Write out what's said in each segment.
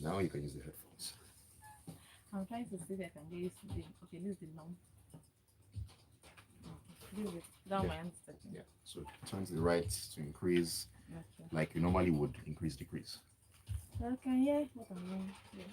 Now you can use the headphones. I'm trying to see if I can get used to the. Okay, this is the long. This is down Yeah, my hand setting. yeah. So turn to the right to increase, Okay. like you normally would increase, decrease. Okay, yeah. What I'm doing. Yeah.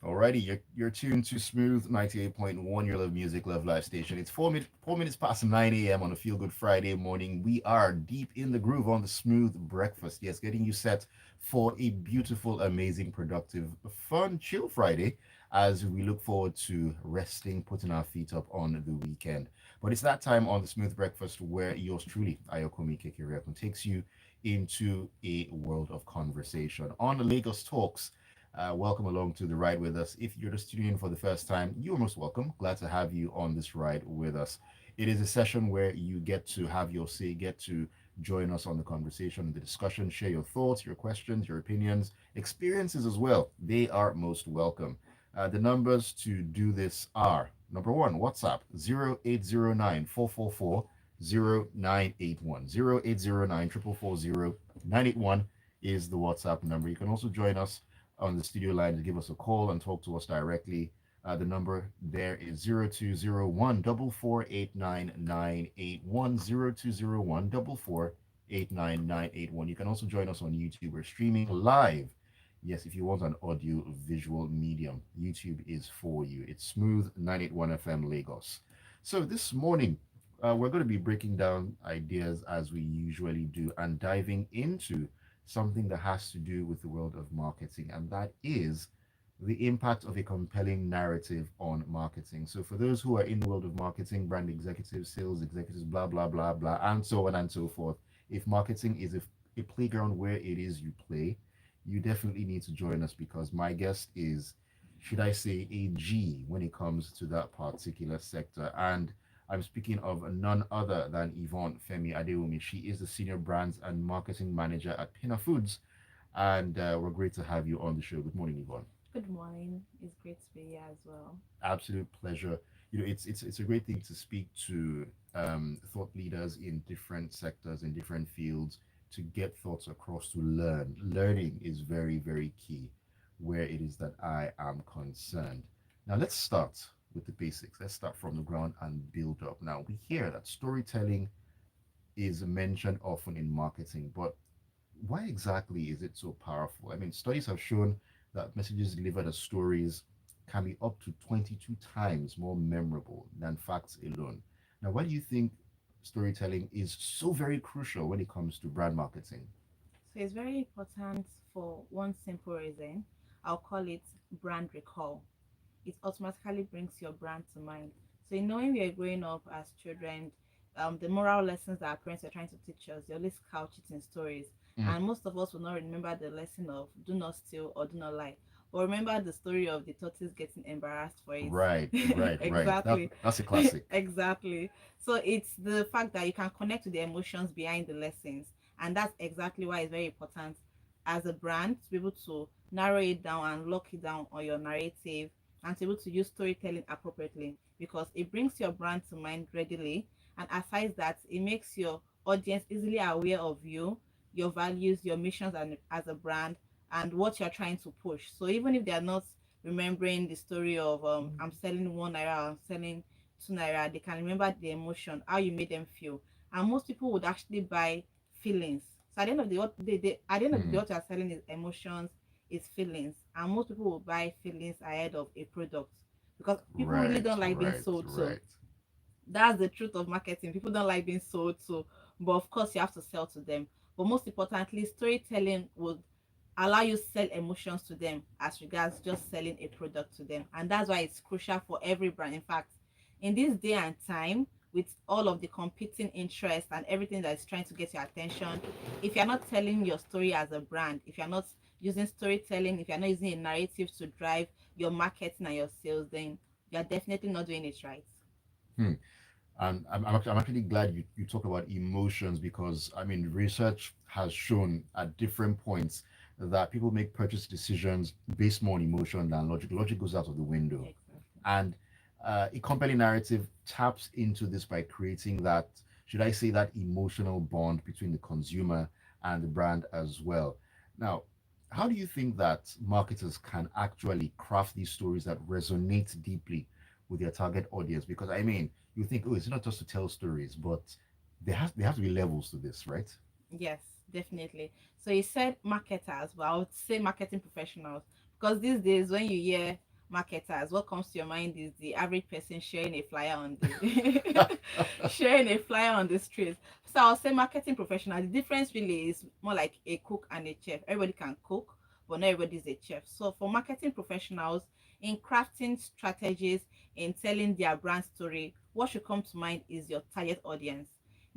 Alrighty, you're tuned to Smooth 98.1, your love music, love live station. It's 4 minutes past 9 a.m. on a feel good Friday morning. We are deep in the groove on the smooth breakfast. Yes, getting you set for a beautiful, amazing, productive, fun, chill Friday as we look forward to resting, putting our feet up on the weekend. But it's that time on the smooth breakfast where yours truly, Ayokunmi takes you into a world of conversation on Lagos Talks. Welcome along to the ride with us. If you're just tuning in for the first time, you're most welcome. Glad to have you on this ride with us. It is a session where you get to have your say, get to join us on the conversation, the discussion, share your thoughts, your questions, your opinions, experiences as well. They are most welcome. The numbers to do this are number one, WhatsApp 0809 444 0981. 0809 444 0981 is the WhatsApp number. You can also join us on the studio line to give us a call and talk to us directly. The number there is 0201 4489981. 0201 4489981. You can also join us on YouTube. We're streaming live. Yes, if you want an audio visual medium, YouTube is for you. It's Smooth 981 FM Lagos. So this morning, we're going to be breaking down ideas as we usually do and diving into something that has to do with the world of marketing, and that is the impact of a compelling narrative on marketing. So, for those who are in the world of marketing, brand executives, sales executives, blah, blah, blah, blah, and so on and so forth, if marketing is a playground where it is you play, you definitely need to join us because my guest is, should I say, a G when it comes to that particular sector. And I'm speaking of none other than Yvonne Femi Adewumi. She is the Senior Brands and Marketing Manager at Pinnah Foods. And we're great to have you on the show. Good morning, Yvonne. Good morning. It's great to be here as well. Absolute pleasure. You know, it's a great thing to speak to thought leaders in different sectors, in different fields, to get thoughts across, to learn. Learning is very, very key where it is that I am concerned. Now, let's start with the basics. Let's start from the ground and build up. Now, we hear that storytelling is mentioned often in marketing, but why exactly is it so powerful? I mean, studies have shown that messages delivered as stories can be up to 22 times more memorable than facts alone. Now, why do you think storytelling is so very crucial when it comes to brand marketing? So it's very important for one simple reason. I'll call it brand recall. It automatically brings your brand to mind. So in knowing we are growing up as children, the moral lessons that our parents are trying to teach us, they always couch it in stories. Mm, And most of us will not remember the lesson of do not steal or do not lie. But remember the story of the tortoise getting embarrassed for it. right, right, right. Exactly. That's a classic. Exactly. So it's the fact that you can connect to the emotions behind the lessons. And that's exactly why it's very important as a brand to be able to narrow it down and lock it down on your narrative and to be able to use storytelling appropriately because it brings your brand to mind readily. And aside that, it makes your audience easily aware of you, your values, your missions and as a brand, and what you're trying to push. So even if they're not remembering the story of I'm selling 1 naira, I'm selling 2 naira, they can remember the emotion, how you made them feel. And most people would actually buy feelings. So at the end of the what they at the end of the day, Mm, what you're selling is emotions, is feelings. And most people will buy feelings ahead of a product because people really right, don't like being right, sold to. right. That's the truth of marketing. People don't like being sold to, but of course you have to sell to them. But most importantly, storytelling would allow you sell emotions to them as regards just selling a product to them. And that's why it's crucial for every brand. In fact, in this day and time, with all of the competing interests and everything that is trying to get your attention, if you're not telling your story as a brand, if you're not using storytelling, if you're not using a narrative to drive your marketing and your sales, then you're definitely not doing it right. Hmm. And I'm actually glad you talk about emotions because I mean research has shown at different points that people make purchase decisions based more on emotion than logic. Logic goes out of the window. Exactly. And a compelling narrative taps into this by creating that should I say, that emotional bond between the consumer and the brand as well. Now, how do you think that marketers can actually craft these stories that resonate deeply with their target audience? Because I mean, you think, oh, it's not just to tell stories, but there have to be levels to this, right? Yes, definitely. So you said marketers, but I would say marketing professionals because these days when you hear marketers, what comes to your mind is the average person sharing a flyer on the sharing a flyer on the street. So I'll say marketing professional. The difference really is more like a cook and a chef. Everybody can cook, but not everybody is a chef. So for marketing professionals, in crafting strategies, in telling their brand story, what should come to mind is your target audience.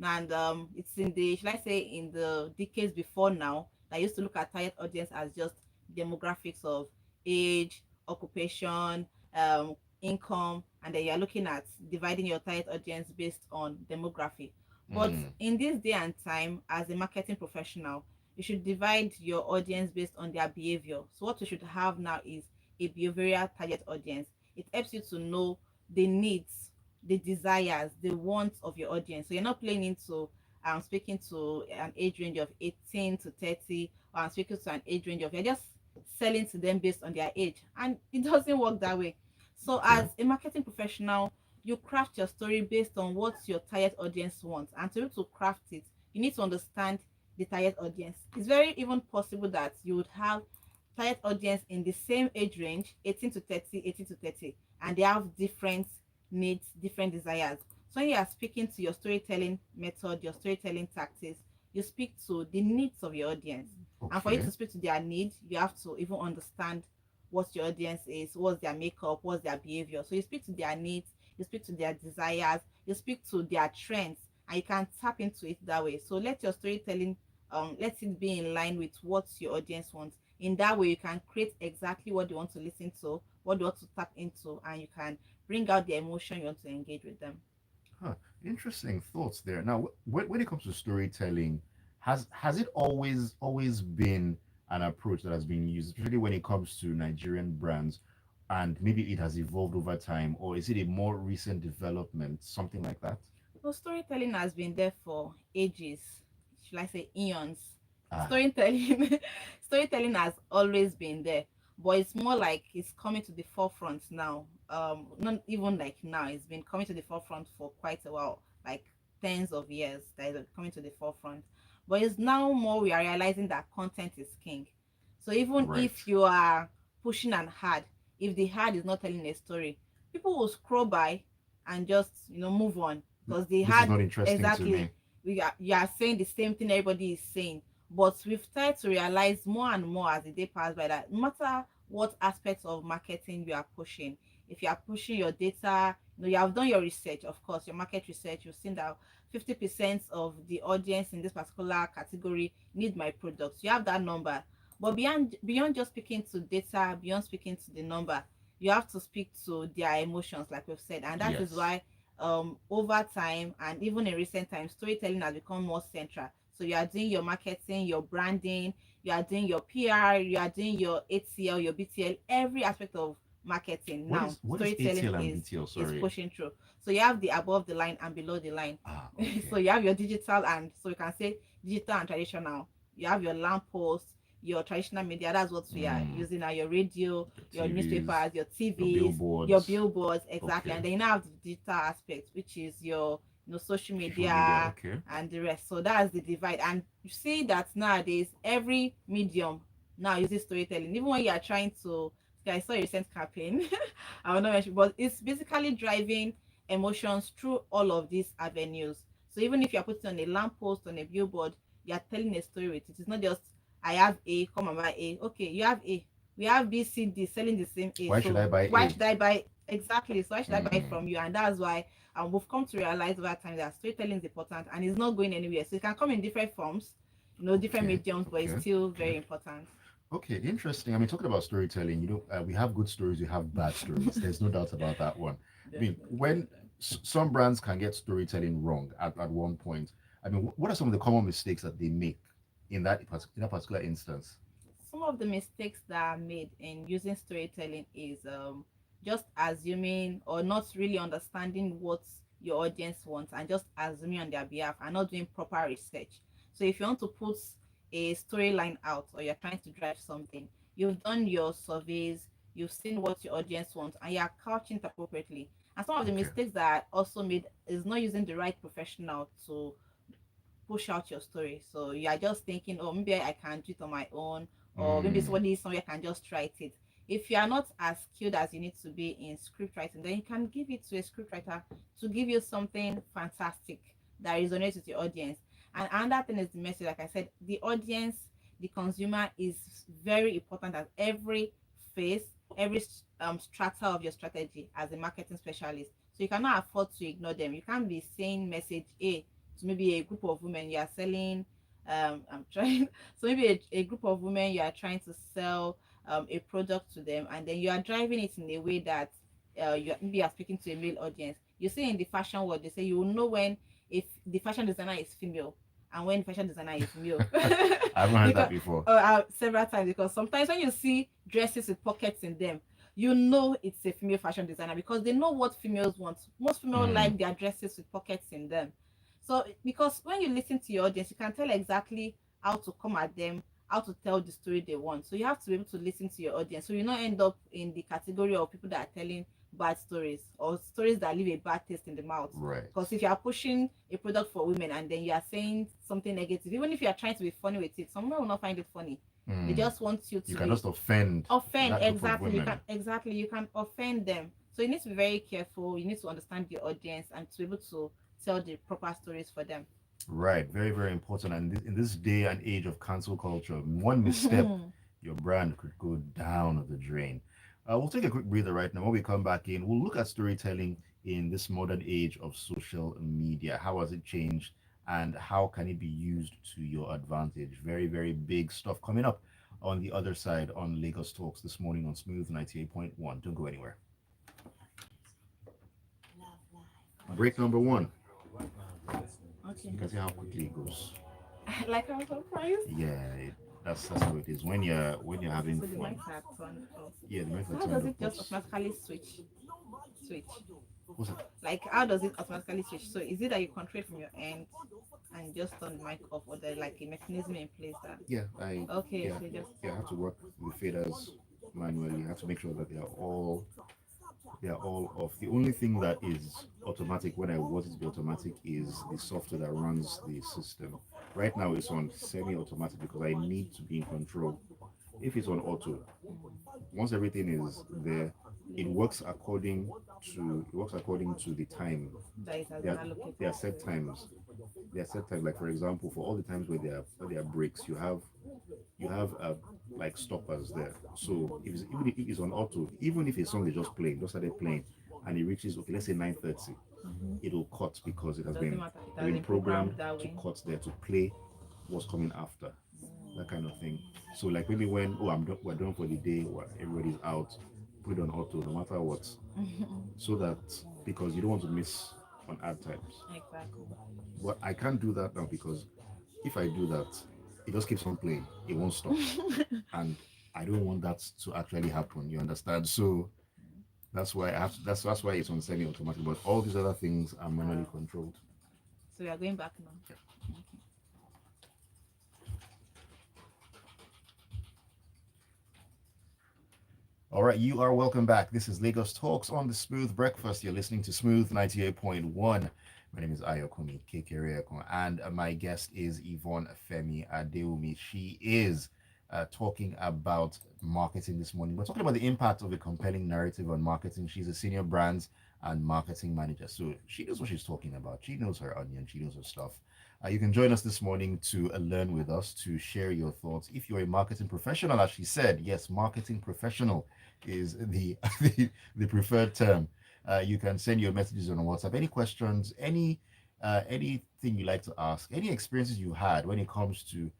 And it's in the, should I say, in the decades before now, that I used to look at target audience as just demographics of age, occupation, income, and then you're looking at dividing your target audience based on demography. But Mm, in this day and time, as a marketing professional, you should divide your audience based on their behavior. So what you should have now is a behavioral target audience. It helps you to know the needs, the desires, the wants of your audience. So you're not playing into speaking to an age range of 18 to 30, or I'm speaking to an age range of, you're just selling to them based on their age. And it doesn't work that way. So okay. as a marketing professional, you craft your story based on what your target audience wants. And to be able to craft it, you need to understand the target audience. It's very even possible that you would have target audience in the same age range, 18 to 30, 18 to 30, and they have different needs, different desires. So when you are speaking to your storytelling method, your storytelling tactics, you speak to the needs of your audience. And for you Okay. to speak to their needs, you have to even understand what your audience is, what's their makeup, what's their behavior. So you speak to their needs, you speak to their desires, you speak to their trends, and you can tap into it that way. So let your storytelling let it be in line with what your audience wants. In that way, you can create exactly what they want to listen to, what they want to tap into, and you can bring out the emotion you want to engage with them. Huh. Interesting thoughts there. Now, when it comes to storytelling, has it always been an approach that has been used, especially when it comes to Nigerian brands, and maybe it has evolved over time, or is it a more recent development, something like that? So storytelling has been there for ages, should I say eons. Ah, Storytelling storytelling has always been there, but it's more like it's coming to the forefront now. Not even like now, it's been coming to the forefront for quite a while, like tens of years that is coming to the forefront. But it's now more we are realizing that content is king. So even right. if you are pushing an ad, if the ad is not telling a story, people will scroll by and just move on because they This is had not interesting to exactly, me. you are saying the same thing everybody is saying. But we've started to realize more and more as the day passes by that no matter what aspects of marketing you are pushing, if you are pushing your data, you have done your research, of course, your market research, you've seen that 50% of the audience in this particular category need my products. You have that number. But beyond just speaking to data, beyond speaking to the number, you have to speak to their emotions, like we've said. And that is Yes. why over time and even in recent times, storytelling has become more central. So you are doing your marketing, your branding, you are doing your PR, you are doing your ATL, your BTL, every aspect of marketing now. What is Storytelling ATL and is BTL? is Sorry. pushing through. So you have the above the line and below the line. Ah, So okay. you have your digital, and so you can say digital and traditional. You have your lamppost, your traditional media, that's what we are Mm, using now, your radio, your your TVs, newspapers, your your TVs, your billboards. billboards, exactly. Okay. And then you now have the digital aspect, which is your social Social media. media Okay. and the rest. So that's the divide. And you see that nowadays every medium now uses storytelling. Even when you are trying to, I saw a recent campaign, I will not mention, but it's basically driving emotions through all of these avenues. So even if you're putting on a lamppost, on a billboard, you're telling a story with it. It's not just I have A, come and buy A. Okay, you have A. We have B, C, D selling the same A. Why should So I buy why A? should I buy exactly? So why should I buy Mm, from you? And that's why we've come to realize over time that storytelling is important and it's not going anywhere. So it can come in different forms, different okay. mediums, but it's Okay. still Okay. very important. Okay, interesting. I mean, talking about storytelling, we have good stories, we have bad stories. There's no doubt about that one. I mean, Definitely. when some brands can get storytelling wrong at one point, I mean, what are some of the common mistakes that they make in that particular instance? Some of the mistakes that are made in using storytelling is just assuming or not really understanding what your audience wants and just assuming on their behalf and not doing proper research. So if you want to put a storyline out or you're trying to drive something, you've done your surveys, you've seen what your audience wants, and you're couching it appropriately. And some of the Okay. mistakes that are also made is not using the right professional to push out your story. So you are just thinking, oh, maybe I can do it on my own, or maybe Mm, somebody somewhere can just write it. If you are not as skilled as you need to be in script writing, then you can give it to a script writer to give you something fantastic that resonates with your audience. And another thing is the message. Like I said, the audience, the consumer is very important at every phase, every strata of your strategy as a marketing specialist. So you cannot afford to ignore them. You can't be saying message A to maybe a group of women you are selling. I'm trying so maybe a group of women you are trying to sell a product to them, and then you are driving it in a way that maybe you are speaking to a male audience. You see in the fashion world, they say you will know when if the fashion designer is female and when the fashion designer is male. I haven't heard that Because before. several times, because sometimes when you see dresses with pockets in them, you know it's a female fashion designer because they know what females want. Most females Mm, like their dresses with pockets in them. So because when you listen to your audience, you can tell exactly how to come at them, how to tell the story they want. So you have to be able to listen to your audience. So you not end up in the category of people that are telling bad stories or stories that leave a bad taste in the mouth. right. Because if you are pushing a product for women and then you are saying something negative, even if you are trying to be funny with it, some women will not find it funny. They Mm. just want you You to can be just offend offend. that group of Exactly, women. you can offend them. So you need to be very careful. You need to understand your audience and to be able to tell the proper stories for them. Right. Very, very important. And in this day and age of cancel culture, one misstep, your brand could go down the drain. We'll take a quick breather right now. When we come back in, we'll look at storytelling in this modern age of social media. How has it changed? And how can it be used to your advantage? Very, very big stuff coming up on the other side on Lagos Talks this morning on Smooth 98.1. Don't go anywhere. Break number one. Okay. You can see how quickly it goes. Like I was surprised. Yeah, that's how it is when you're having So the fun. mics are turned off. Yeah, the mics So are how turned does off, it but just automatically switch? what's that? Like how does it automatically switch? So is it that you control it from your end and just turn the mic off, or there like a mechanism in place that Yeah, I okay, yeah so just yeah I have to work with faders manually. I have to make sure that they are all off. The only thing that is automatic when I want it to be automatic is the software that runs the system. Right now it's on semi-automatic because I need to be in control. If it's on auto, once everything is there, it works according to the time. that it has There been are, there are allocated to set it. times. There are set times. Like for example, for all the times where there are breaks, you have like stoppers there. So even if it's on auto, even if a song is just playing, just started playing, and it reaches okay, let's say 9:30, Mm-hmm. it'll cut because It doesn't matter. It it's has been been programmed programmed that to way. cut there to play what's coming after, that kind of thing. So like maybe when we're done for the day, or everybody's out, put it on auto no matter what, so that because you don't want to miss on ad times. Exactly. But I can't do that now because if I do that, it just keeps on playing. It won't stop, and I don't want that to actually happen. You understand? So that's why I have to, that's why it's on semi-automatic. But all these other things are manually controlled. So we are going back now. Okay. All right, you are welcome back. This is Lagos Talks on the Smooth Breakfast. You're listening to Smooth 98.1. My name is Ayokunmi Kekereekon, and my guest is Yvonne Femi Adewumi. She is talking about marketing this morning. We're talking about the impact of a compelling narrative on marketing. She's a senior brands and marketing manager, so she knows what she's talking about. She knows her onion, she knows her stuff. You can join us this morning to learn with us, to share your thoughts. If you're a marketing professional, as she said, yes, marketing professional is the preferred term. You can send your messages on WhatsApp. Any questions, anything you like to ask, any experiences you had when it comes to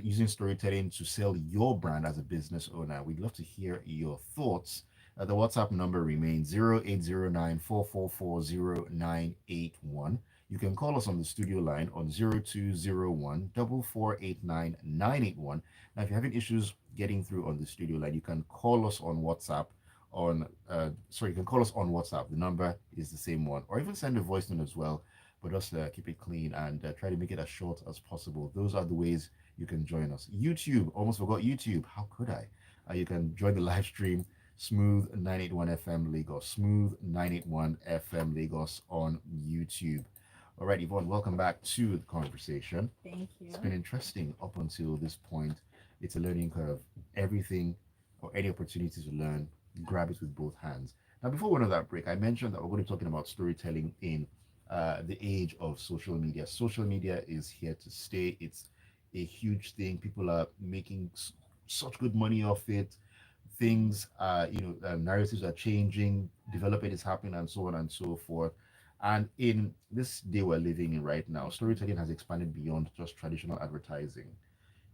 using storytelling to sell your brand as a business owner. We'd love to hear your thoughts. The WhatsApp number remains 0809 You can call us on the studio line on 0201 4489 981. Now, if you're having issues getting through on the studio line, you can call us on WhatsApp on sorry, you can call us on WhatsApp. The number is the same one, or even send a voice note as well. But just keep it clean and try to make it as short as possible. Those are the ways you can join us. YouTube, almost forgot YouTube. How could I? You can join the live stream. Smooth 981 FM Lagos. Smooth 981 FM Lagos on YouTube. All right, Yvonne, welcome back to the conversation. Thank It's you. been interesting up until this point. It's a learning curve. Everything or any opportunity to learn, grab it with both hands. Now, before we went on that break, I mentioned that we're going to be talking about storytelling in the age of social media. Social media is here to stay. It's a huge thing. People are making such good money off it. Things, narratives are changing, development is happening, and so on and so forth. And in this day we're living in right now, storytelling has expanded beyond just traditional advertising.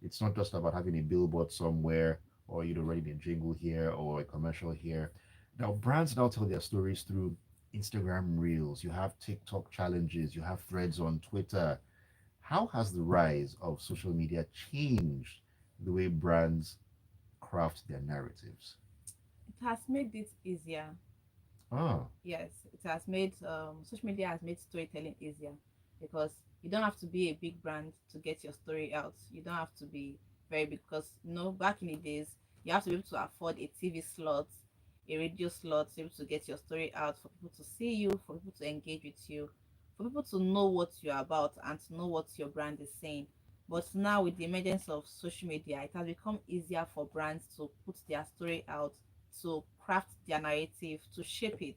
It's not just about having a billboard somewhere or writing a jingle here or a commercial here. Now brands now tell their stories through Instagram reels. You have TikTok challenges, you have threads on Twitter. How has the rise of social media changed the way brands craft their narratives? It has made it easier. Ah, Yes, it has made social media has made storytelling easier because you don't have to be a big brand to get your story out. You don't have to be very big because back in the days you have to be able to afford a TV slot, a radio slot to be able to get your story out for people to see you, for people to engage with you, for people to know what you're about and to know what your brand is saying. But now with the emergence of social media, it has become easier for brands to put their story out, to craft their narrative, to shape it,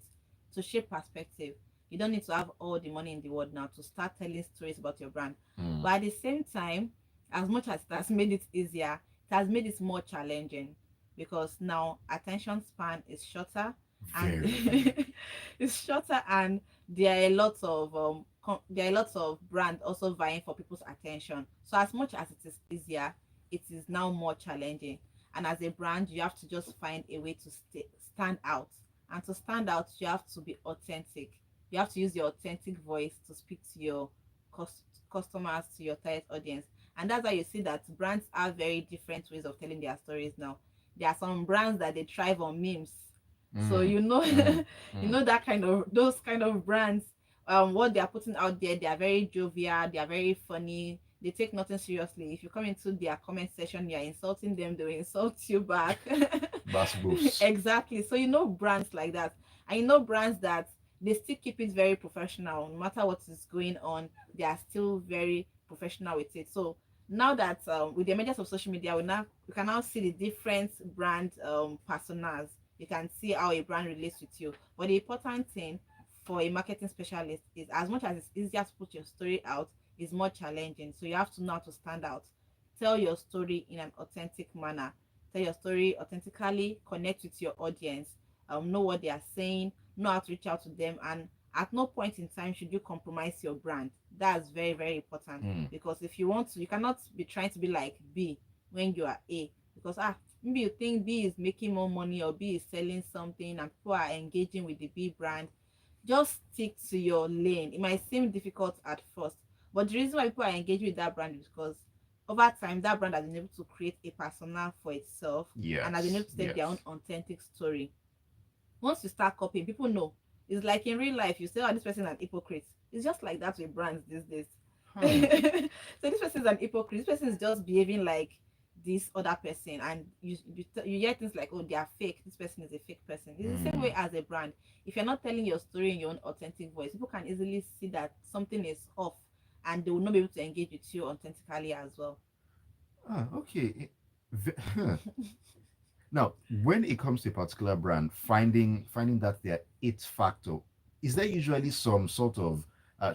to shape perspective. You don't need to have all the money in the world now to start telling stories about your brand. mm, But at the same time, as much as it has made it easier, it has made it more challenging because now attention span is shorter and very. it's shorter and there are a lot of there are a lot of brands also vying for people's attention. So as much as it is easier, it is now more challenging. And as a brand, you have to just find a way to stand out. And to stand out, you have to be authentic. You have to use your authentic voice to speak to your customers, to your target audience. And that's why you see that brands have very different ways of telling their stories now. There are some brands that they thrive on memes. So Mm, mm, mm. that kind of those kind of brands, what they are putting out there, they are very jovial, they are very funny, they take nothing seriously. If you come into their comment section, you're insulting them, they will insult you back. Basketballs. Exactly. So brands like that. And brands that they still keep it very professional. No matter what is going on, they are still very professional with it. So now that with the emergence of social media, we can now see the different brand personas. You can see how a brand relates with you. But the important thing for a marketing specialist is as much as it's easier to put your story out, is more challenging. So you have to know how to stand out. Tell your story in an authentic manner. Tell your story authentically, connect with your audience, know what they are saying, know how to reach out to them, and at no point in time should you compromise your brand. That's very, very important Mm. because if you want to, you cannot be trying to be like B when you are A because maybe you think B is making more money or B is selling something and people are engaging with the B brand. Just stick to your lane. It might seem difficult at first, but the reason why people are engaging with that brand is because over time that brand has been able to create a persona for itself and has been able Yes, to tell their own yes. authentic story. Once you start copying, people know. It's like in real life, you say, oh, this person is an hypocrite. It's just like that with brands these days. Huh. So this person is an hypocrite. This person is just behaving like this other person, and you hear things like, oh, they are fake. This person is a fake person. It's the same way Mm. as a brand. If you're not telling your story in your own authentic voice, people can easily see that something is off, and they will not be able to engage with you authentically as well. Ah, okay. Huh. Now, when it comes to a particular brand, finding that their it factor, is there usually some sort of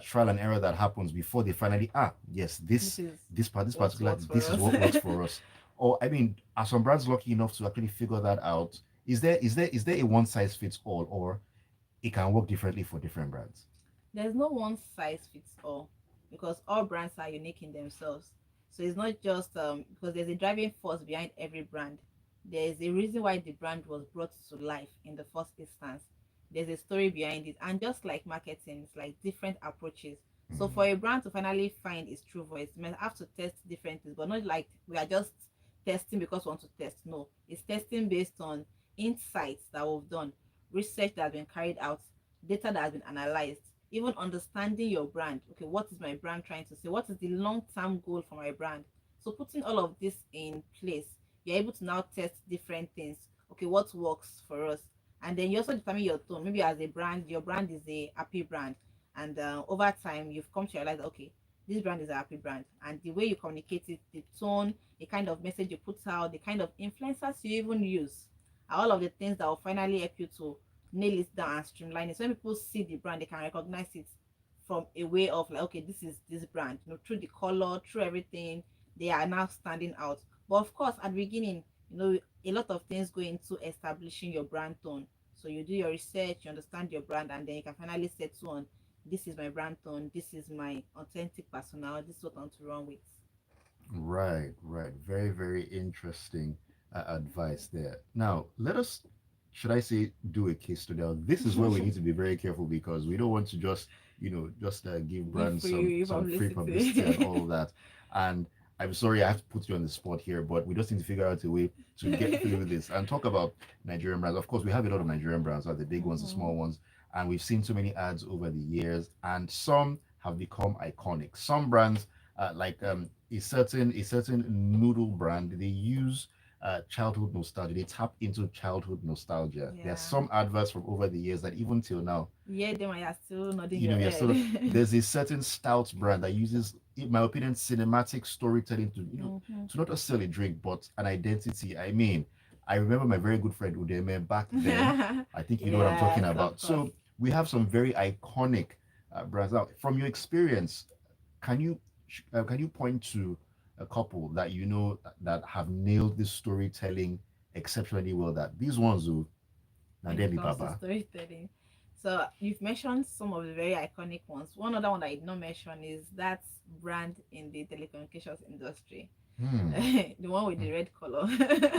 trial and error that happens before they finally yes, This is this what particular works for this is us. what works for us? Or I mean, are some brands lucky enough to actually figure that out? Is there a one size fits all, or it can work differently for different brands? There's no one size fits all because all brands are unique in themselves. So it's not just because there's a driving force behind every brand. There is a reason why the brand was brought to life in the first instance. There's a story behind it. And just like marketing, it's like different approaches. So for Mm. a brand to finally find its true voice, you might have to test different things, but not like we are just testing because we want to test. No, it's testing based on insights that we've done, research that has been carried out, data that has been analyzed, even understanding your brand. Okay, what is my brand trying to say? What is the long-term goal for my brand? So putting all of this in place, you're able to now test different things. Okay, what works for us? And then you also determine your tone. Maybe as a brand, your brand is a happy brand, and over time you've come to realize, okay, this brand is a happy brand, and the way you communicate it, the tone, the kind of message you put out, the kind of influencers you even use, are all of the things that will finally help you to nail it down and streamline it. So when people see the brand, they can recognize it from a way of like, okay, this is this brand. Through the color, through everything, they are now standing out. But of course, at the beginning, a lot of things go into establishing your brand tone. So you do your research, you understand your brand, and then you can finally settle on, this is my brand tone, this is my authentic personality, this is what I want to run with. Right, right. Very, very interesting advice there. Now, let us, should I say, do a case study. Now, this is where we need to be very careful because we don't want to just, just give Give brands free some free publicity and publicity. all of that. And I'm sorry, I have to put you on the spot here, but we just need to figure out a way to get through this and talk about Nigerian brands. Of course, we have a lot of Nigerian brands, the big ones, the Mhm. small ones, and we've seen so many ads over the years, and some have become iconic. Some brands like a certain noodle brand, they use childhood nostalgia. They tap into childhood nostalgia. There are Yeah. some adverts from over the years that even till now, Yeah, them are still nodding your you're sort of, head. there's a certain stout brand that uses, in my opinion, cinematic storytelling to, Hmm. to not just sell a drink but an identity. I mean, I remember my very good friend Udeme back then. I think you know what I'm talking Yes, of about. course. So we have some very iconic brands. Now, from your experience, can you can you point to a couple that that have nailed this storytelling exceptionally well? That these ones who When it Nadeli comes to Baba. storytelling. So you've mentioned some of the very iconic ones. One other one that I did not mention is that brand in the telecommunications industry. Hmm. The one with the red color.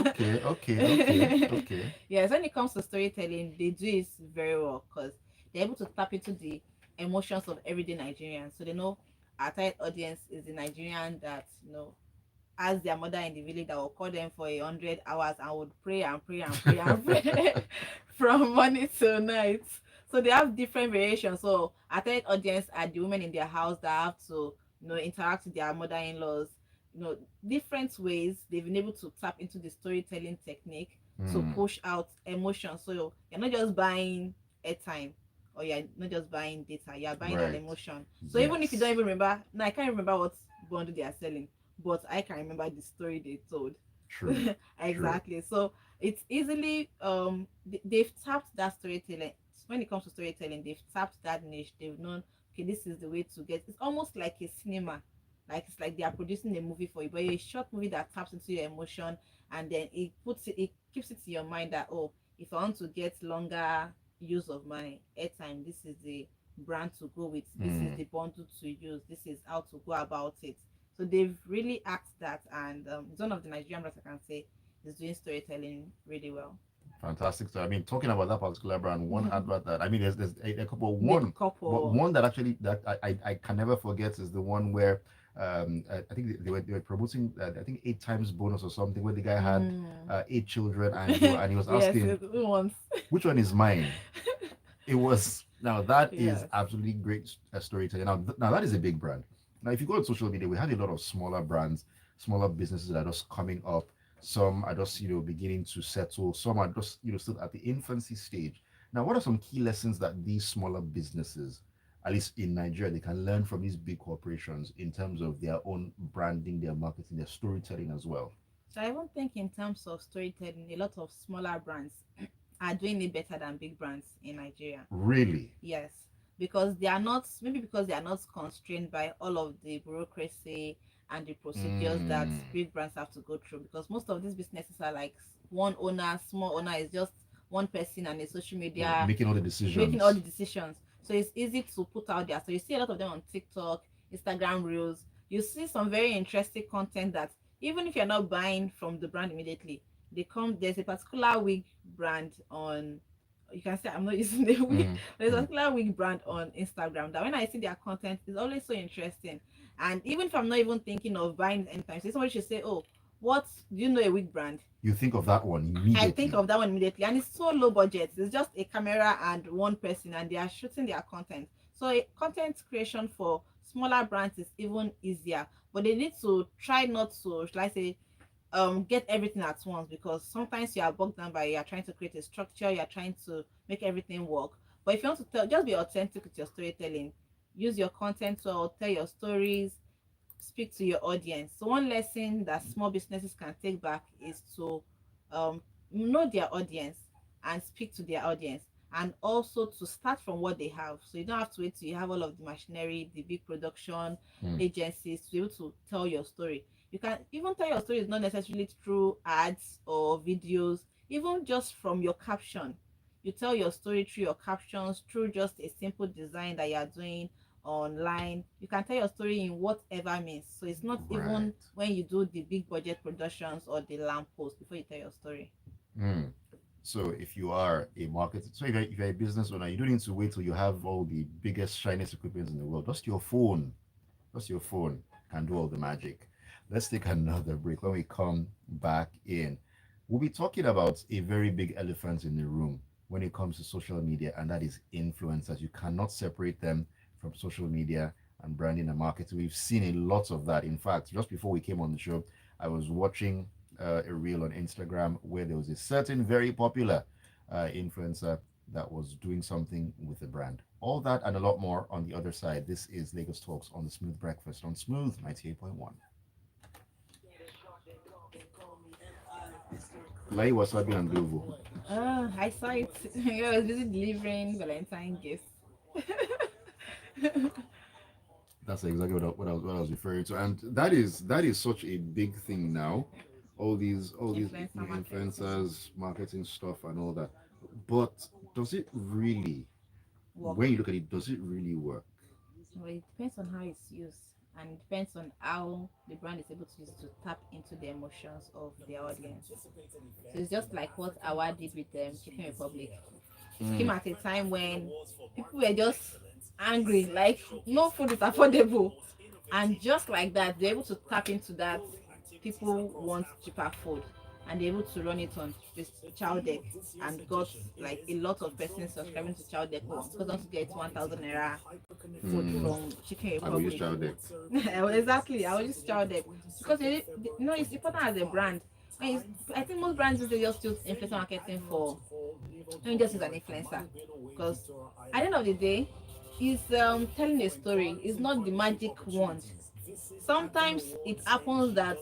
Okay, okay, okay, okay. Yes, when it comes to storytelling, they do it very well because they're able to tap into the emotions of everyday Nigerians. So they know our target audience is the Nigerian that as their mother in the village that will call them for 100 hours and would pray and pray and pray and pray from morning till night. So they have different variations. So our target audience are the women in their house that have to interact with their mother-in-laws. Different ways they've been able to tap into the storytelling technique to Hmm. push out emotion. So you're not just buying airtime, or you're not just buying data, you're buying an Right. emotion. So even if you don't Yes. even remember, now I can't remember what bundle they are selling, but I can remember the story they told. True. True. Exactly. So it's easily they've tapped that storytelling. When it comes to storytelling, they've tapped that niche. They've known, okay, this is the way to get. It's almost like a cinema. Like it's like they are producing a movie for you, but a short movie that taps into your emotion, and then it keeps it in your mind that, oh, if I want to get longer use of my airtime, this is the brand to go with, this is Hmm. the bundle to use, this is how to go about it. So they've really asked that, and it's one of the Nigerian brands I can say is doing storytelling really well. Fantastic. So I mean, talking about that particular brand, one advert that I mean, there's a couple. The One, but couple. one that actually that I can never forget is the one where I think they were promoting I think 8 times bonus or something where the guy had Mm. 8 children and he was Yes, asking who wants? which one is mine. It was now that is Yes. absolutely great storytelling. Now that is a big brand. Now, if you go on social media, we have a lot of smaller brands, smaller businesses that are just coming up. Some are just beginning to settle. Some are just still at the infancy stage. Now, what are some key lessons that these smaller businesses, at least in Nigeria, they can learn from these big corporations in terms of their own branding, their marketing, their storytelling as well? So I even think in terms of storytelling, a lot of smaller brands are doing it better than big brands in Nigeria. Really? Yes, because they are not, maybe because they are not constrained by all of the bureaucracy and the procedures that Mm. big brands have to go through. Because most of these businesses are like one owner, small owner is just one person and a social Yeah, media making all the making all the decisions. decisions. So it's easy to put out there. So you see a lot of them on TikTok, Instagram Reels. You see some very interesting content that even if you're not buying from the brand immediately, there's a particular wig brand on, you can say I'm not using the wig, Mm. there's a Mm. particular wig brand on Instagram that when I see their content is always so interesting. And even if I'm not even thinking of buying it anytime, so somebody should say, oh, What do you know a wig brand? You think of that one I think immediately. of that one immediately, and it's so low budget. It's just a camera and one person, and they are shooting their content. So content creation for smaller brands is even easier, but they need to try not to, shall I say, get everything at once, because sometimes you are bogged down by, you are trying to create a structure, you are trying to make everything work. But if you want to tell, just be authentic with your storytelling. Use your content to tell your stories, speak to your audience. So one lesson that small businesses can take back is to know their audience and speak to their audience, and also to start from what they have. So you don't have to wait till you have all of the machinery, the big production Hmm. agencies to be able to tell your story. You can even tell your stories not necessarily through ads or videos, even just from your caption. You tell your story through your captions, through just a simple design that you are doing online. You can tell your story in whatever means. So it's not Right. even when you do the big budget productions or the lamp post before you tell your story. Hmm. So if you are a market, so if you're a business owner, you don't need to wait till you have all the biggest, shiniest equipment in the world. Just your phone can do all the magic. Let's take another break. When we come back in, we'll be talking about a very big elephant in the room when it comes to social media, and that is influencers. You cannot separate them from social media and branding and marketing. We've seen a lot of that. In fact, just before we came on the show, I was watching a reel on Instagram where there was a certain very popular influencer that was doing something with the brand. All that and a lot more on the other side. This is Lagos Talks on the Smooth Breakfast on Smooth 98.1. Lai Wasabi and Glovo. I saw it. I was busy delivering Valentine gifts. That's exactly what I was referring to, and that is such a big thing now. All these Influencer marketing influencers, marketing stuff, and all that. But does it really, work. when you look at it, does it really work? Well, it depends on how it's used, and it depends on how the brand is able to use to tap into the emotions of their audience. So it's just like what Awa did with Chicken Republic. It came Mm, at a time when people were just angry, like no food is affordable. And just like that, they're able to tap into that. People want cheaper food, and they're able to run it on this child deck, and got like a lot of persons subscribing to child deck because want to get 1,000 naira food mm, from Chicken I will use Republic. child deck. Well, exactly, I will just child deck because it's important as a brand. I think most brands they just use influencer marketing for, let me just use an influencer, because at the end of the day, is telling a story. Is not the magic wand. Sometimes it happens that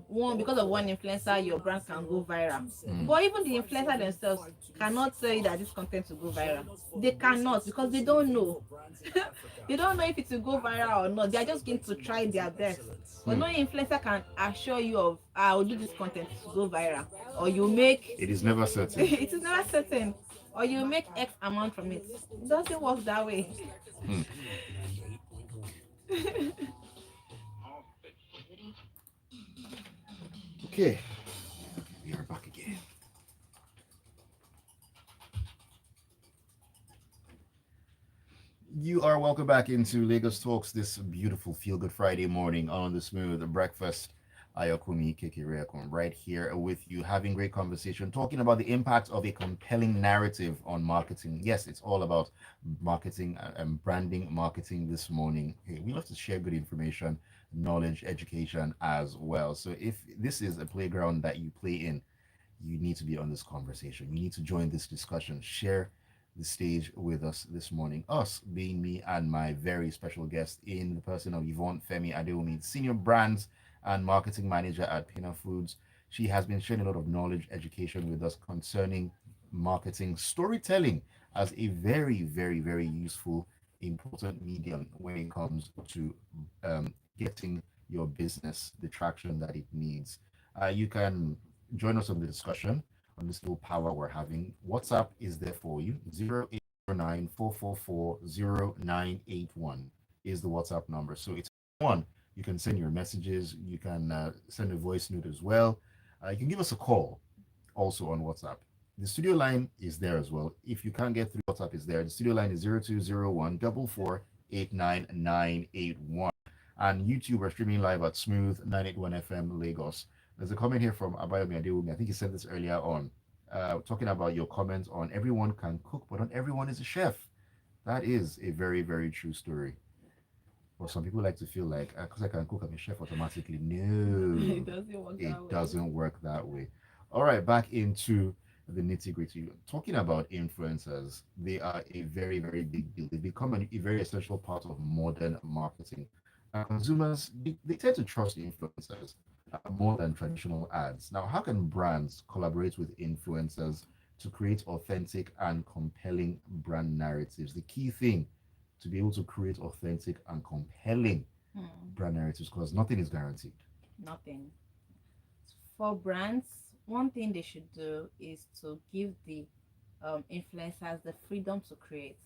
one, because of one influencer, your brand can go viral. Mm. But even the influencer themselves cannot tell you that this content will go viral. They cannot, because they don't know. They don't know if it will go viral or not. They are just going to try their best. But Hmm. no influencer can assure you of, I will do this content to go viral, or you make It is never certain. it is never certain, or you make X amount from it. It doesn't work that way. Hmm. Okay, we are back again. You are welcome back into Lagos Talks this beautiful Feel Good Friday morning on the Smooth Breakfast. Ayokunmi Kekireakon right here with you, having great conversation, talking about the impact of a compelling narrative on marketing. Yes, it's all about marketing and branding marketing this morning. Hey, we love to share good information, knowledge, education as well. So if this is a playground that you play in, you need to be on this conversation. You need to join this discussion. Share the stage with us this morning. Us being me and my very special guest in the person of Yvonne Femi Adewumi, Senior Brands and Marketing Manager at Pinnah Foods. She has been sharing a lot of knowledge, education with us concerning marketing, storytelling as a very, very, very useful, important medium when it comes to getting your business the traction that it needs. You can join us on the discussion on this little power we're having. WhatsApp is there for you. 0809 is the WhatsApp number. So it's one. You can send your messages. You can send a voice note as well. You can give us a call also on WhatsApp. The studio line is there as well. If you can't get through, WhatsApp is there. The studio line is 0201 4489981. And YouTube, we're streaming live at Smooth 981 FM Lagos. There's a comment here from Abayomi Adewumi. I think you said this earlier on, talking about your comments on everyone can cook, but not everyone is a chef. That is a very, very true story. But some people like to feel like, because I can cook, I'm a chef automatically. It No, doesn't work it that way. doesn't work that way. All right, back into the nitty gritty. Talking about influencers, they are a very, very big deal. They become a very essential part of modern marketing. Consumers, they tend to trust influencers more than traditional ads. Now, how can brands collaborate with influencers to create authentic and compelling brand narratives? The key thing to be able to create authentic and compelling Hmm, brand narratives, because nothing is guaranteed. nothing. For brands, one thing they should do is to give the influencers the freedom to create,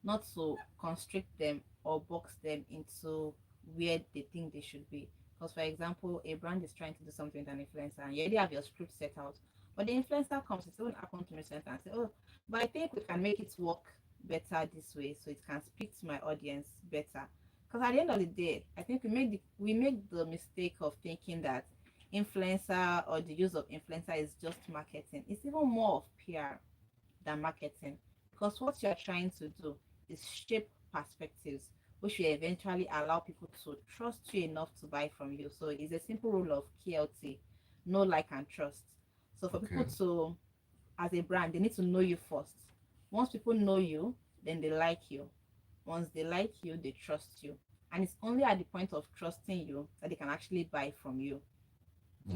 not to constrict them or box them into where they think they should be. Because, for example, a brand is trying to do something with an influencer and you already have your script set out, but the influencer comes, it's even happened to me sometimes, and say, oh, but I think we can make it work better this way so it can speak to my audience better. Because at the end of the day, I think we make the mistake of thinking that influencer or the use of influencer is just marketing. It's even more of PR than marketing, because what you're trying to do is shape perspectives which will eventually allow people to trust you enough to buy from you. So it's a simple rule of KLT: know, like, and trust. So for people Okay. to, as a brand, they need to know you first. Once people know you, then they like you. Once they like you, they trust you. And it's only at the point of trusting you that they can actually buy from you.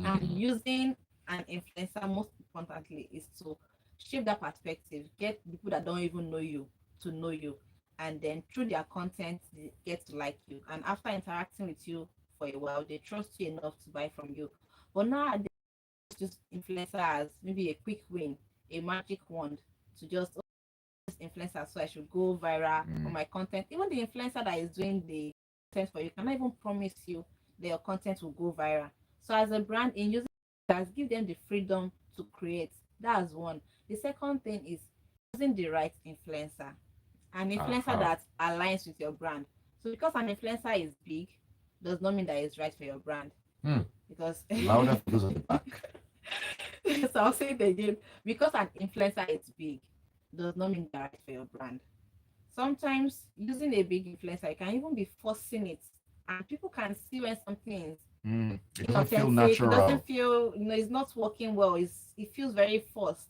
And Mm, using an influencer, most importantly, is to shape that perspective, get people that don't even know you to know you, and then through their content they get to like you, and after interacting with you for a while they trust you enough to buy from you. But nowadays, just influencer as maybe a quick win, a magic wand to just, oh, this influencer, so I should go viral on mm, my content. Even the influencer that is doing the content for you cannot even promise you that your content will go viral. So as a brand, in using that, give them the freedom to create. That's one. The second thing is using the right influencer, an influencer aha. that aligns with your brand. So because an influencer is big does not mean that it's right for your brand. Hmm. Because Louder for those at the back. so I'll say it again. Because an influencer is big does not mean they're right for your brand. Sometimes using a big influencer, you can even be forcing it, and people can see when something is It doesn't feel inauthentic. It doesn't natural. feel, it's not working well. It feels very forced.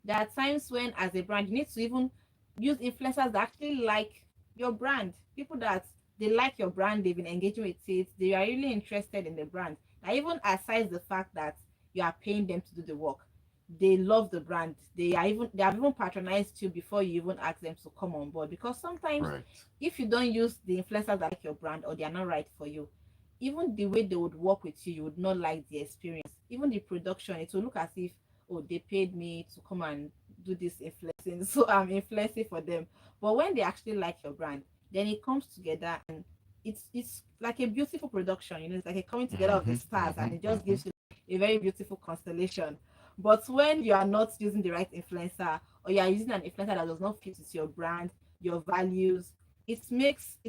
There are times when, as a brand, you need to even use influencers that actually like your brand. People that they like your brand, they've been engaging with it, they are really interested in the brand. Now, even aside the fact that you are paying them to do the work, they love the brand. They have even patronized you before you even ask them to come on board. Because sometimes Right. if you don't use the influencers that like your brand, or they are not right for you, even the way they would work with you, you would not like the experience. Even the production, it will look as if, oh, they paid me to come and do this influencing, so I'm influencing for them. But when they actually like your brand, then it comes together, and it's like a beautiful production. It's like a coming together of the Mm-hmm, stars, mm-hmm, and it just mm-hmm. gives you a very beautiful constellation. But when you are not using the right influencer, or you are using an influencer that does not fit with your brand, your values, it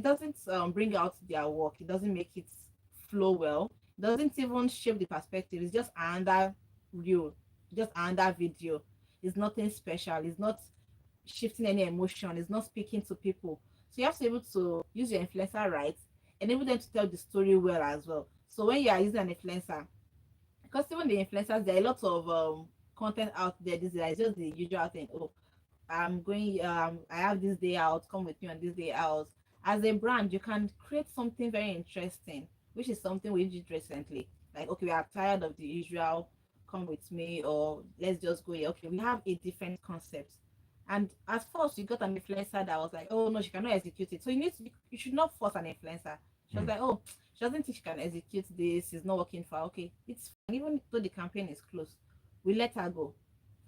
doesn't bring out their work. It doesn't make it flow well. It doesn't even shape the perspective. It's just another reel, just another video. It's nothing special. It's not shifting any emotion. It's not speaking to people. So you have to be able to use your influencer right, enable them to tell the story well as well. So when you are using an influencer, because even the influencers, there are a lot of content out there. This is just the usual thing. Oh, I'm going, I have this day out, come with me on this day out. As a brand, you can create something very interesting, which is something we did recently. Like, okay, we are tired of the usual, come with me, or let's just go here. Okay, we have a different concept. And at first, you got an influencer that was like, oh no, she cannot execute it. So you should not force an influencer. She was Mm. like, oh, she doesn't think she can execute this. It's not working for her. Okay, it's fine. Even though the campaign is closed, we let her go.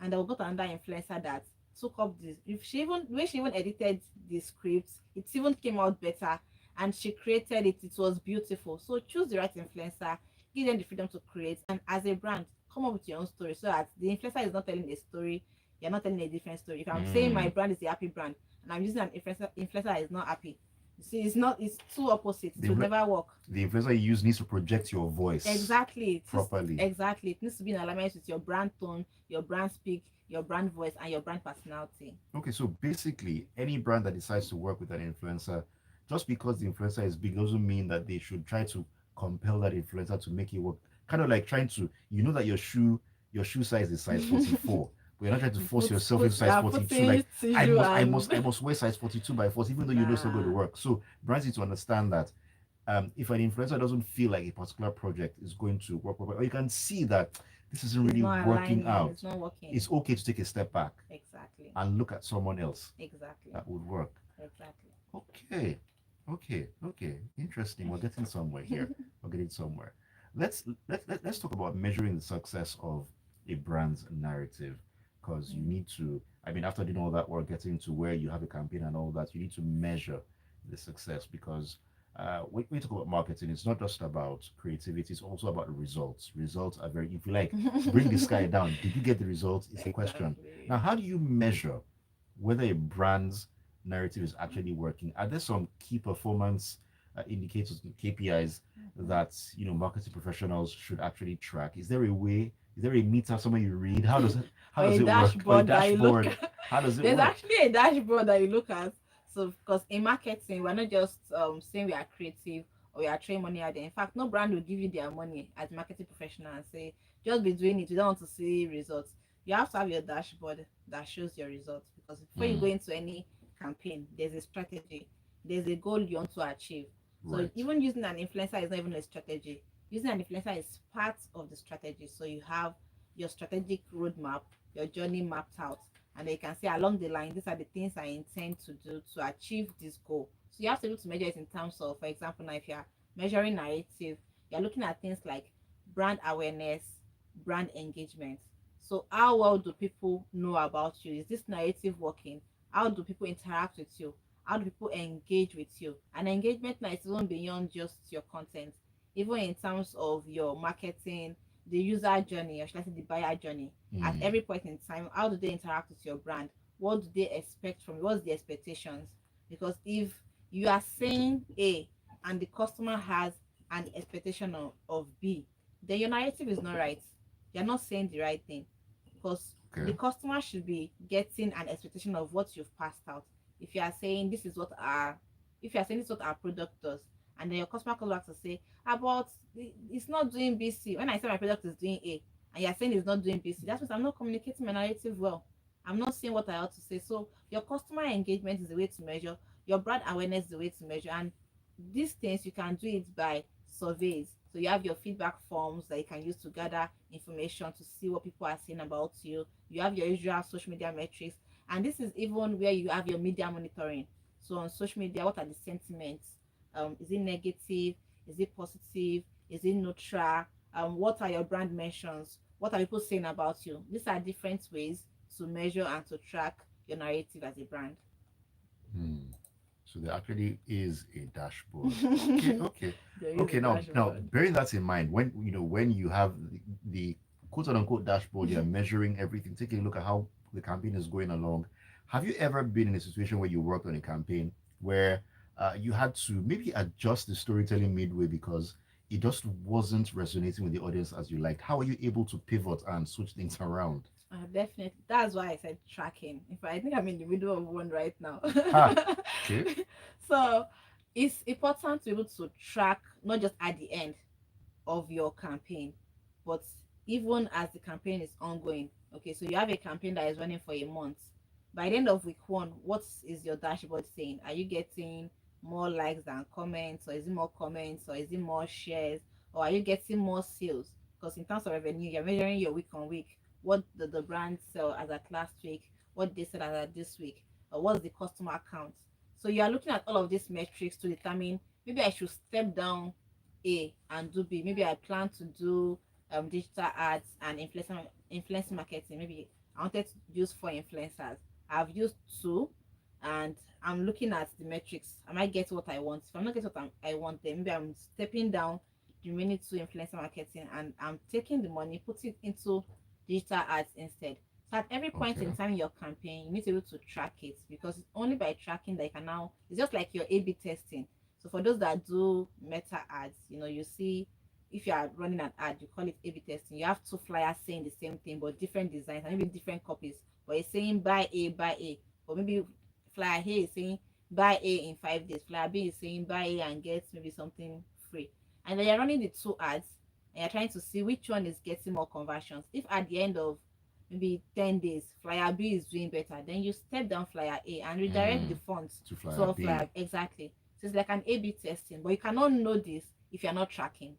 And then we got another influencer that took up this. If she even when she even edited the script, it even came out better, and she created it. It was beautiful. So choose the right influencer, give them the freedom to create, and as a brand, come up with your own story so that the influencer is not telling a story, you're not telling a different story. If I'm saying my Mm. brand is a happy brand and I'm using an influencer that is not happy, See, it's not. It's two opposites. The, To influ- never work. the influencer you use needs to project your voice Exactly. properly. Exactly. It needs to be in alignment with your brand tone, your brand speak, your brand voice, and your brand personality. Okay, so basically, any brand that decides to work with an influencer, just because the influencer is big doesn't mean that they should try to compel that influencer to make it work. Kind of like trying to, you know that your shoe size is size 44, but you're not trying to force yourself into size 42. Putting Like I tissue must, I and must, I must wear size 42 by force, even though you know it's not going to nah. work. So brands need to understand that if an influencer doesn't feel like a particular project is going to work, or you can see that this isn't It's really not working aligning. out, It's not working. it's okay to take a step back Exactly. and look at someone else Exactly. that would work. Exactly. Okay, okay. Interesting. We're getting somewhere here. We're getting somewhere. Let's talk about measuring the success of a brand's narrative, because you Mm. need to. I mean, after doing all that work, getting to where you have a campaign and all that, you need to measure the success because. When we talk about marketing, it's not just about creativity, it's also about results. Results are very, if you like, bring the sky down. Did you get the results? Is the question. Exactly. Now, how do you measure whether a brand's narrative is actually working? Are there some key performance indicators, KPIs Mhm. that marketing professionals should actually track? Is there a way? Is there a meter somewhere you read? How Or does a it work? Or a dashboard that you look dashboard? at. How does it There's work? actually a dashboard that you look at. So, because in marketing, we're not just saying we are creative or we are throwing money out there. In fact, no brand will give you their money as marketing professional and say, just be doing it. We don't want to see results. You have to have your dashboard that shows your results because before you go Mm, into any campaign, there's a strategy, there's a goal you want to achieve. So, right. even using an influencer is not even a strategy. Using an influencer is part of the strategy. So, you have your strategic roadmap, your journey mapped out, and then you can say along the line, these are the things I intend to do to achieve this goal. So you have to be able to measure it in terms of, for example, now if you're measuring narrative, you're looking at things like brand awareness, brand engagement. So how well do people know about you? Is this narrative working? How do people interact with you? How do people engage with you? And engagement now is even beyond just your content, even in terms of your marketing, the user journey, or should I say the buyer journey. At Mm, every point in time, how do they interact with your brand? What do they expect from you? What's the expectations? Because if you are saying A and the customer has an expectation of B, then your narrative is not right. You're not saying the right thing because okay. the customer should be getting an expectation of what you've passed out. If you are saying this is what our if you are saying this is what our product does, and then your customer comes back to say about it's not doing BC. When I say my product is doing A, and you're saying it's not doing BC, that means I'm not communicating my narrative well. I'm not saying what I ought to say. So your customer engagement is the way to measure, your brand awareness is the way to measure, and these things you can do it by surveys. So you have your feedback forms that you can use to gather information to see what people are saying about you. You have your usual social media metrics, and this is even where you have your media monitoring. So on social media, what are the sentiments? Is it negative? Is it positive? Is it neutral? What are your brand mentions? What are people saying about you? These are different ways to measure and to track your narrative as a brand. Hmm. So there actually is a dashboard. Okay, There okay, is okay. a Now, dashboard. bearing that in mind, when you have the quote unquote dashboard, you're measuring everything, taking a look at how the campaign is going along. Have you ever been in a situation where you worked on a campaign where you had to maybe adjust the storytelling midway because it just wasn't resonating with the audience as you liked? How are you able to pivot and switch things around? Definitely. That's why I said tracking. In fact, I think I'm in the middle of one right now. Ha. Okay. So it's important to be able to track not just at the end of your campaign, but even as the campaign is ongoing. Okay, so you have a campaign that is running for a month. By the end of week one, what is your dashboard saying? Are you getting more likes than comments, or is it more comments, or is it more shares, or are you getting more sales? Because in terms of revenue, you're measuring your week on week. What did the brand sell as at last week? What they sell as at this week? Or what's the customer count? So you are looking at all of these metrics to determine maybe I should step down A and do B. Maybe I plan to do digital ads and influence marketing. Maybe I wanted to use 4 influencers. I've used 2, and I'm looking at the metrics. Am I getting what I want? If I'm not getting what I want, then maybe I'm stepping down the remaining 2 influencer marketing and I'm taking the money, put it into digital ads instead. So at every point in Okay. time in your campaign, you need to be able to track it, because it's only by tracking that you can now, it's just like your A/B testing. So for those that do meta ads, you see, if you are running an ad, you call it A/B testing. You have two flyers saying the same thing but different designs and maybe different copies. But it's saying buy A, but maybe flyer A is saying buy A in 5 days. Flyer B is saying buy A and get maybe something free. And then you're running the two ads and you're trying to see which one is getting more conversions. If at the end of maybe 10 days flyer B is doing better, then you step down flyer A and redirect the Mm, funds to flyer to flyer, B. exactly. So it's like an A/B testing, but you cannot know this if you're not tracking.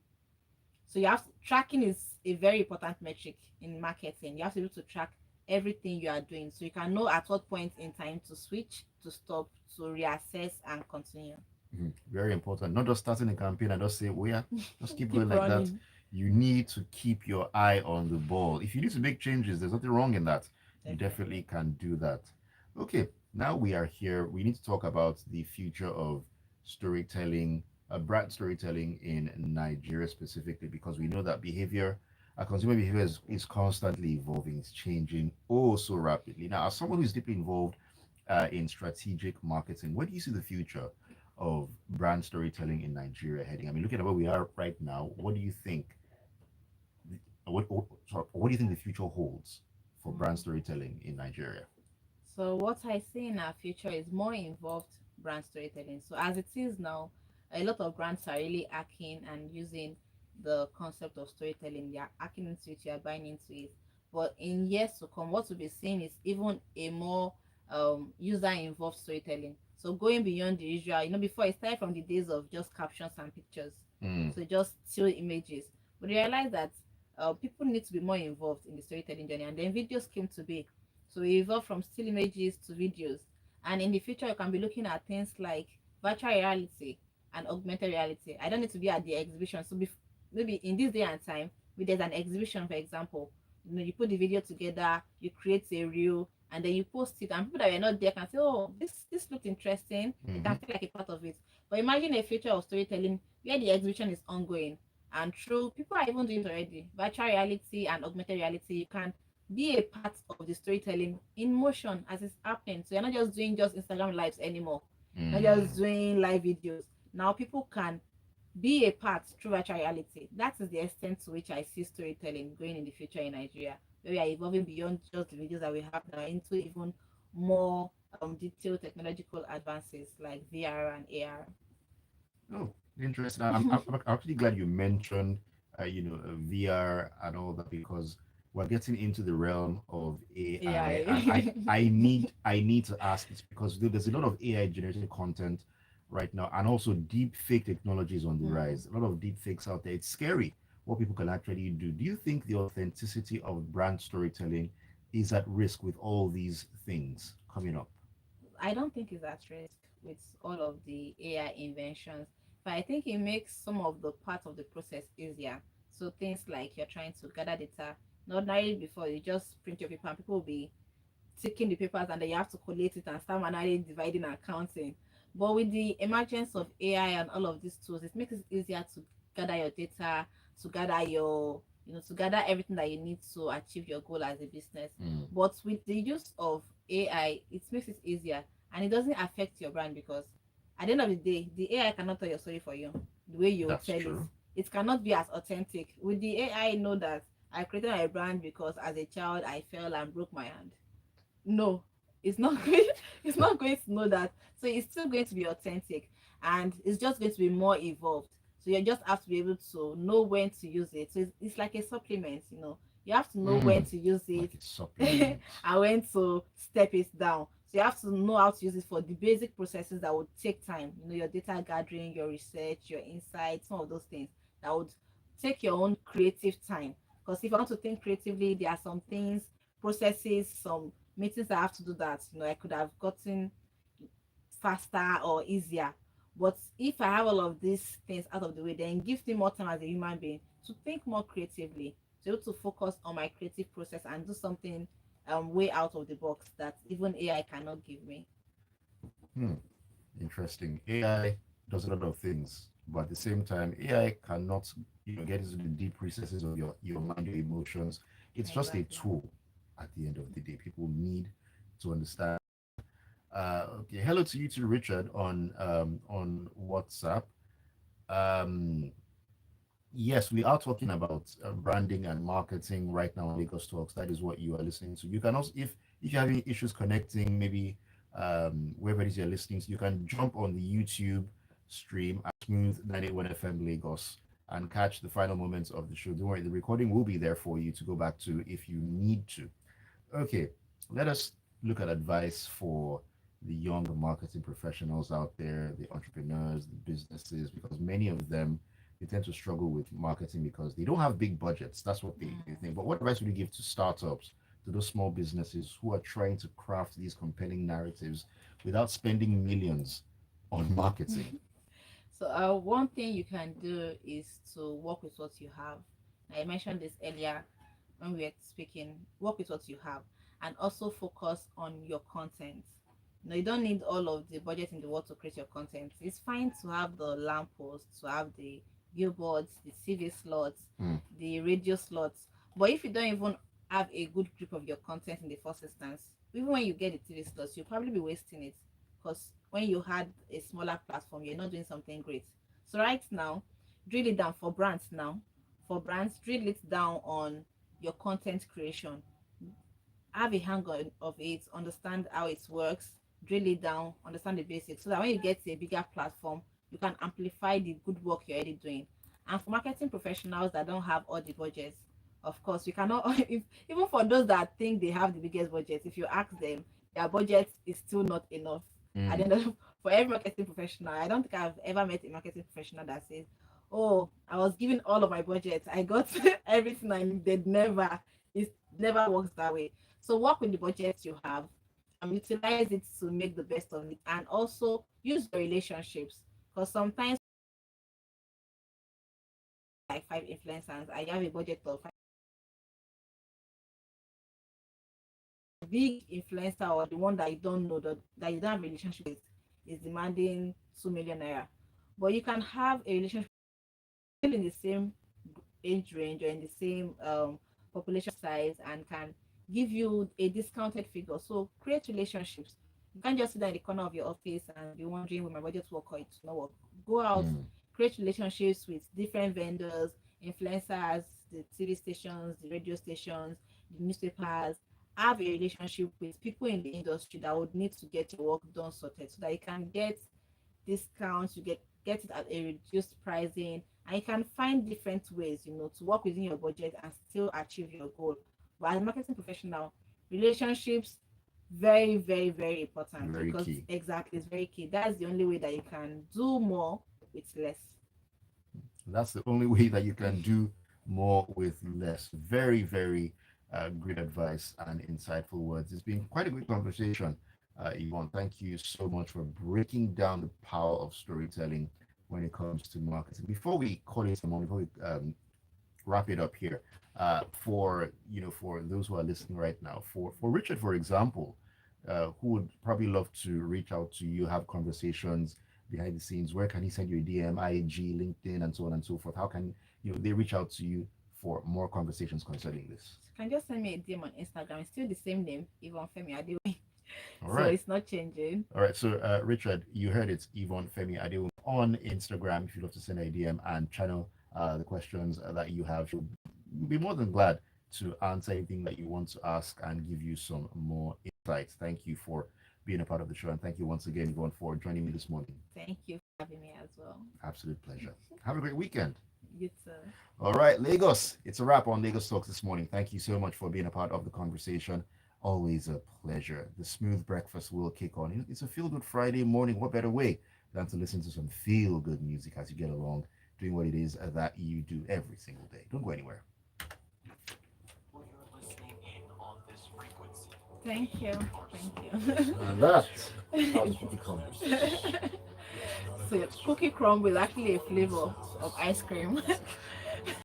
So tracking is a very important metric in marketing. You have to be able to track everything you are doing so you can know at what point in time to switch, to stop, to reassess and continue. Very important. Not just starting a campaign and just say, "Oh yeah, just keep going Keep like that." running. You need to keep your eye on the ball. If you need to make changes, there's nothing wrong in that. You definitely Definitely. can do that. Okay, now we are here. We need to talk about the future of storytelling, brand storytelling in Nigeria specifically, because we know that consumer behavior is constantly evolving. It's changing oh so rapidly. Now, as someone who's deeply involved in strategic marketing, where do you see the future of brand storytelling in Nigeria heading? I mean, looking at where we are right now, what do you think? What do you think the future holds for brand Mm. storytelling in Nigeria? So what I see in our future is more involved brand storytelling. So as it is now, a lot of brands are really hacking and using the concept of storytelling. They are hacking into it, you are buying into it. But in years to come, what we'll be seeing is even a more user involved storytelling. So going beyond the usual, before it started from the days of just captions and pictures. Mm, So just still images. But realize that people need to be more involved in the storytelling journey, and then videos came to be. So we evolve from still images to videos. And in the future, you can be looking at things like virtual reality and augmented reality. I don't need to be at the exhibition. So maybe in this day and time, if there's an exhibition, for example, you put the video together, you create a reel, and then you post it, and people that were not there can say, "Oh, this looked interesting." They can hmm feel like a part of it. But imagine a future of storytelling where the exhibition is ongoing, and through people are even doing it already. Virtual reality and augmented reality, you can be a part of the storytelling in motion as it's happening. So you're not just doing just Instagram lives anymore. Not just mm. doing live videos. Now people can be a part through virtual reality. That is the extent to which I see storytelling going in the future in Nigeria, where we are evolving beyond just the videos that we have now into even more detailed technological advances like VR and AR. Oh, interesting. I'm actually glad you mentioned, VR and all that, because we're getting into the realm of AI, and AI. I need to ask this because there's a lot of AI generated content right now, and also deep fake technology is on the Mm. rise. A lot of deep fakes out there. It's scary what people can actually do. Do you think the authenticity of brand storytelling is at risk with all these things coming up? I don't think it's at risk with all of the AI inventions, but I think it makes some of the part of the process easier. So things like you're trying to gather data. Not ordinarily before you just print your paper and people will be taking the papers and then you have to collate it and start manually dividing and counting. But with the emergence of AI and all of these tools, it makes it easier to gather your data, to gather to gather everything that you need to achieve your goal as a business. Mm, But with the use of AI, it makes it easier and it doesn't affect your brand, because at the end of the day, the AI cannot tell your story for you the way you that's tell it. true. It cannot be as authentic. With the AI, know that I created my brand because as a child I fell and broke my hand. No, it's not going. It's not going to know that. So it's still going to be authentic, and it's just going to be more evolved. So you just have to be able to know when to use it. So it's like a supplement. You have to know when Mm, to use it like a and supplement. when to step it down. So you have to know how to use it for the basic processes that would take time. Your data gathering, your research, your insights, some of those things that would take your own creative time. Because if I want to think creatively, there are some things, processes, some meetings I have to do that I could have gotten faster or easier. But if I have all of these things out of the way, then it gives me more time as a human being to think more creatively, to be able to focus on my creative process and do something way out of the box that even AI cannot give me. Hmm. Interesting. AI does a lot of things, but at the same time, AI cannot, get into the deep recesses of your mind, your emotions. It's just a Exactly. tool, at the end of the day. People need to understand. Okay, hello to you too, Richard, on WhatsApp. Um, yes, we are talking about branding and marketing right now on Lagos Talks. That is what you are listening to. You can also, if you're having issues connecting, maybe wherever it is you're listening, so you can jump on the YouTube stream at Smooth 91 FM Lagos and catch the final moments of the show. Don't worry, the recording will be there for you to go back to if you need to. Okay, let us look at advice for the young marketing professionals out there, the entrepreneurs, the businesses, because many of them they tend to struggle with marketing because they don't have big budgets. That's what they think. But what advice would you give to startups, to those small businesses who are trying to craft these compelling narratives without spending millions on marketing? So, one thing you can do is to work with what you have. I mentioned this earlier when we were speaking. Work with what you have, and also focus on your content. No, you don't need all of the budget in the world to create your content. It's fine to have the lampposts, to have the billboards, the TV slots, Mm, the radio slots. But if you don't even have a good grip of your content in the first instance, even when you get the TV slots, you'll probably be wasting it because when you had a smaller platform, you're not doing something great. So right now, drill it down for brands now. For brands, drill it down on your content creation. Have a hang of it, understand how it works, drill it down, understand the basics, so that when you get to a bigger platform, you can amplify the good work you're already doing. And for marketing professionals that don't have all the budgets, of course, we cannot, if, even for those that think they have the biggest budget, if you ask them, their budget is still not enough. At the mm, end of, for every marketing professional, I don't think I've ever met a marketing professional that says, "Oh, I was given all of my budget, I got everything I needed." Never. It never works that way. So work with the budget you have, utilize it to make the best of it, and also use your relationships. Because sometimes, like five influencers, I have a budget of five. Big influencer or the one that you don't know that you don't have a relationship with is demanding 2 million naira. But you can have a relationship still in the same age range or in the same population size and can give you a discounted figure. So create relationships. You can't just sit in the corner of your office and be wondering will my budget work or it will not work. Go out, mm. create relationships with different vendors, influencers, the TV stations, the radio stations, the newspapers. Have a relationship with people in the industry that would need to get your work done sorted so that you can get discounts, you get it at a reduced pricing, and you can find different ways, to work within your budget and still achieve your goal. But as a marketing professional, relationships very, very, very important Very because key. exactly it's very key. That's the only way that you can do more with less. That's the only way that you can do more with less. Very, very great advice and insightful words. It's been quite a good conversation, Yvonne. Thank you so much for breaking down the power of storytelling when it comes to marketing. Before we call it a moment, before we wrap it up here, for those who are listening right now, for Richard, for example, who would probably love to reach out to you, have conversations behind the scenes. Where can he send you a DM, IG, LinkedIn, and so on and so forth? How can they reach out to you for more conversations concerning this? So you can just send me a DM on Instagram. It's still the same name, Yvonne Femi Adewumi. All So right. it's not changing. All right. So, Richard, you heard it's Yvonne Femi Adewumi on Instagram. If you'd love to send a DM and channel the questions that you have, she'll be more than glad to answer anything that you want to ask and give you some more insights. Thank you for being a part of the show. And thank you once again, Yvonne, for joining me this morning. Thank you for having me as well. Absolute pleasure. Have a great weekend. You too. All right, Lagos. It's a wrap on Lagos Talks this morning. Thank you so much for being a part of the conversation. Always a pleasure. The smooth breakfast will kick on. It's a feel good Friday morning. What better way than to listen to some feel good music as you get along, doing what it is that you do every single day? Don't go anywhere. Thank you. Thank you. And that was Cookie Crumbles. So cookie crumble is actually a flavor of ice cream.